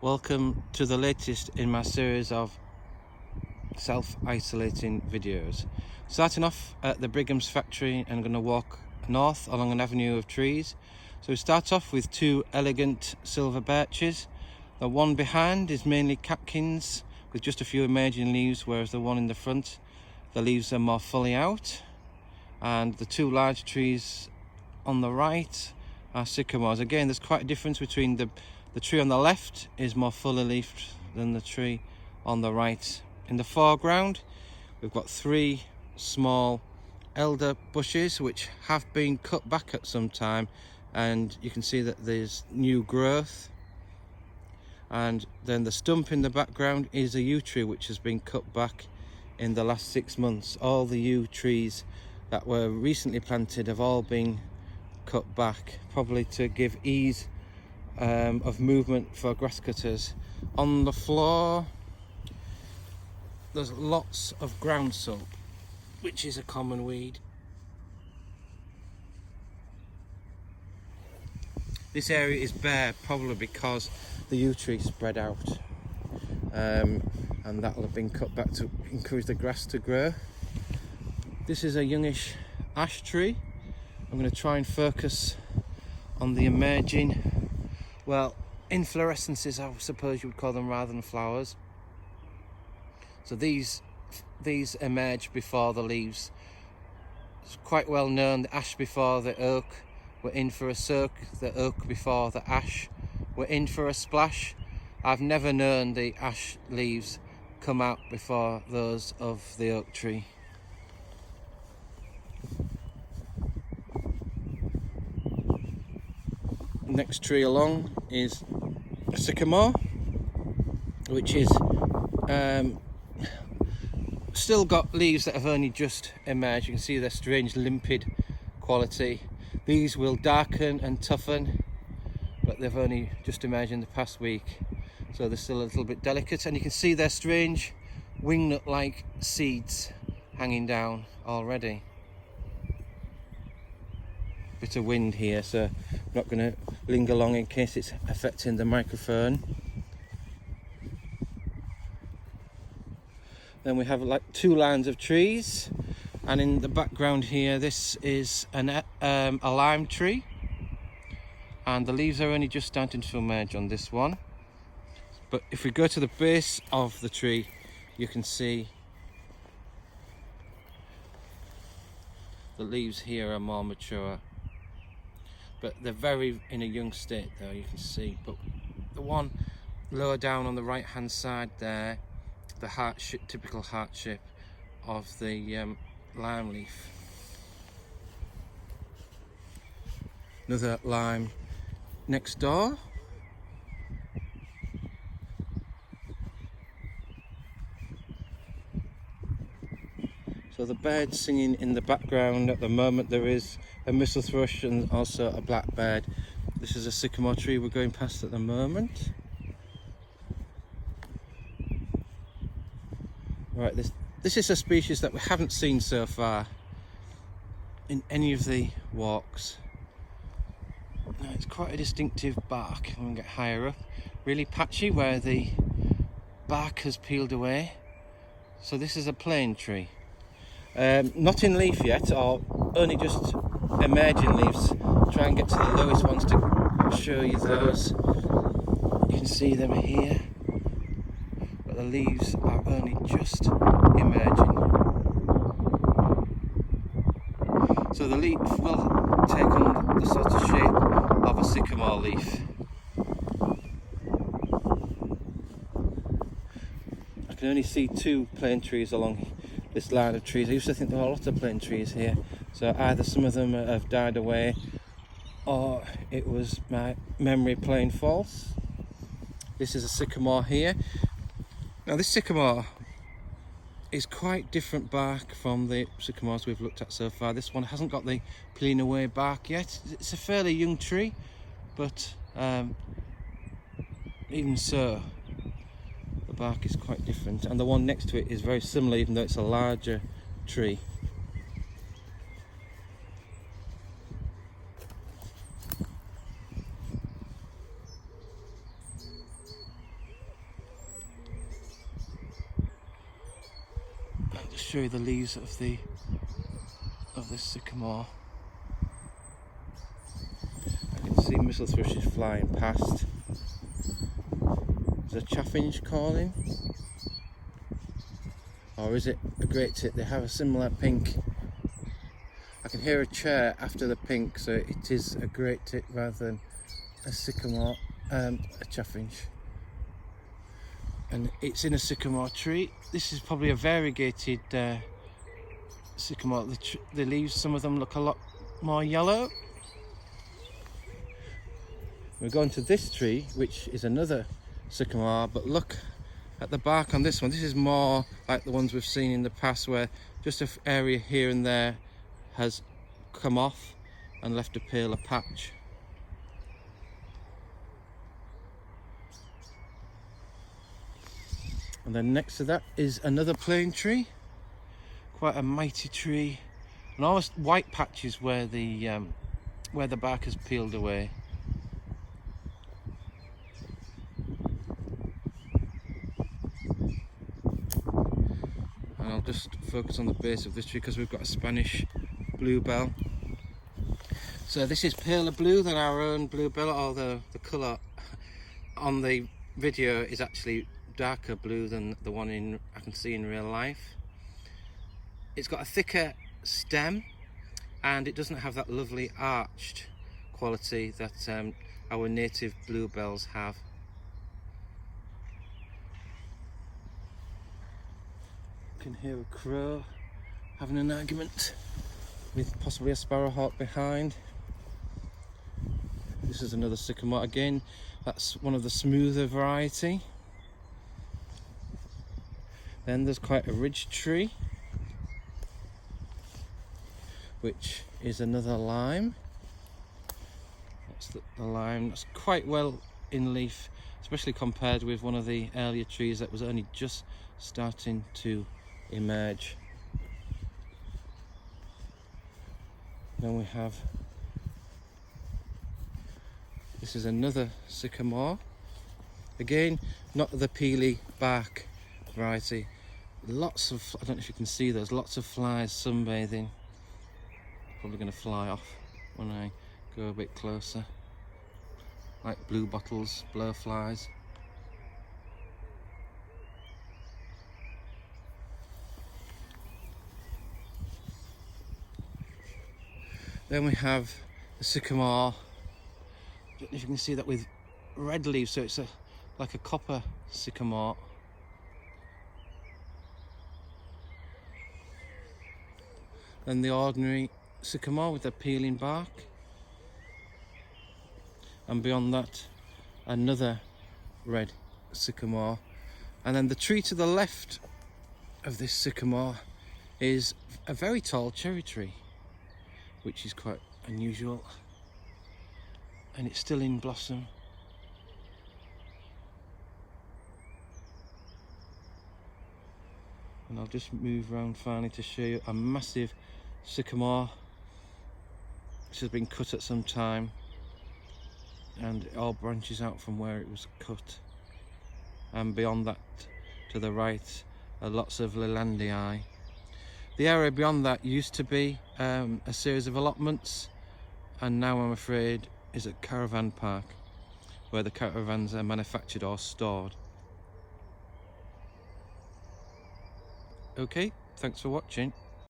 Welcome to the latest in my series of self-isolating videos. Starting off at the Brigham's factory and going to walk north along an avenue of trees. So we start off with two elegant silver birches. The one behind is mainly catkins with just a few emerging leaves, whereas the one in the front, the leaves are more fully out. And the two large trees on the right are sycamores. Again, there's quite a difference between the tree on the left is more fully leafed than the tree on the right. In the foreground, we've got three small elder bushes which have been cut back at some time, and you can see that there's new growth. And then the stump in the background is a yew tree which has been cut back in the last 6 months. All the yew trees that were recently planted have all been cut back, probably to give ease of movement for grass cutters. On the floor there's lots of ground soap, which is a common weed. This area is bare, probably because the yew tree spread out, and that will have been cut back to encourage the grass to grow. This is a youngish ash tree. I'm going to try and focus on the emerging, well, inflorescences I suppose you would call them, rather than flowers. So these emerge before the leaves. It's quite well known the ash before the oak were in for a soak, the oak before the ash were in for a splash. I've never known the ash leaves come out before those of the oak tree. Next tree along is a sycamore, which is still got leaves that have only just emerged. You can see their strange limpid quality. These will darken and toughen, but they've only just emerged in the past week, so they're still a little bit delicate. And you can see their strange wingnut-like seeds hanging down already. Bit of wind here, so I'm not going to linger long in case it's affecting the microphone. Then we have like two lines of trees, and in the background here this is a lime tree, and the leaves are only just starting to emerge on this one. But if we go to the base of the tree, you can see the leaves here are more mature, but they're very in a young state though, you can see. But the one lower down on the right hand side there, the typical heart shape of the lime leaf. Another lime next door. So the birds singing in the background at the moment, there is a mistle thrush and also a blackbird. This is a sycamore tree we're going past at the moment. Right, this is a species that we haven't seen so far in any of the walks. Now, it's quite a distinctive bark when we get higher up, really patchy where the bark has peeled away. So this is a plane tree. Not in leaf yet, or only just emerging leaves. Try and get to the lowest ones to show you those. You can see them here, but the leaves are only just emerging. So the leaf will take on the sort of shape of a sycamore leaf. I can only see two plane trees along this line of trees. I used to think there were a lot of plane trees here, so either some of them have died away or it was my memory playing false. This is a sycamore here. Now this sycamore is quite different bark from the sycamores we've looked at so far. This one hasn't got the peeling away bark yet. It's a fairly young tree, but even so the bark is quite different, and the one next to it is very similar, even though it's a larger tree. show you the leaves of this sycamore. I can see missel thrushes flying past. Is a chaffinch calling? Or is it a great tit? They have a similar pink. I can hear a chair after the pink, so it is a great tit rather than a sycamore, a chaffinch. And it's in a sycamore tree. This is probably a variegated sycamore. The leaves, some of them look a lot more yellow. We're going to this tree, which is another sycamore, but look at the bark on this one. This is more like the ones we've seen in the past, where just an area here and there has come off and left a paler patch. And then next to that is another plane tree, quite a mighty tree, and almost white patches where the bark has peeled away. And I'll just focus on the base of this tree because we've got a Spanish bluebell. So this is paler blue than our own bluebell, although the colour on the video is actually darker blue than the one I can see in real life. It's got a thicker stem and it doesn't have that lovely arched quality that our native bluebells have. You can hear a crow having an argument with possibly a sparrowhawk behind. This is another sycamore again. That's one of the smoother variety. Then there's quite a ridge tree, which is another lime. That's the lime. That's quite well in leaf, especially compared with one of the earlier trees that was only just starting to emerge. Then we have, this is another sycamore. Again, not the peely bark variety. Lots of, I don't know if you can see those, lots of flies sunbathing. Probably going to fly off when I go a bit closer. Like blue bottles, blowflies. Then we have the sycamore. I don't know if you can see that with red leaves, so it's like a copper sycamore. Then the ordinary sycamore with the peeling bark, and beyond that another red sycamore. And then the tree to the left of this sycamore is a very tall cherry tree, which is quite unusual, and it's still in blossom. And I'll just move around finally to show you a massive sycamore which has been cut at some time, and it all branches out from where it was cut. And beyond that, to the right, are lots of Lelandii. The area beyond that used to be a series of allotments, and now I'm afraid is a caravan park where the caravans are manufactured or stored. Okay, thanks for watching.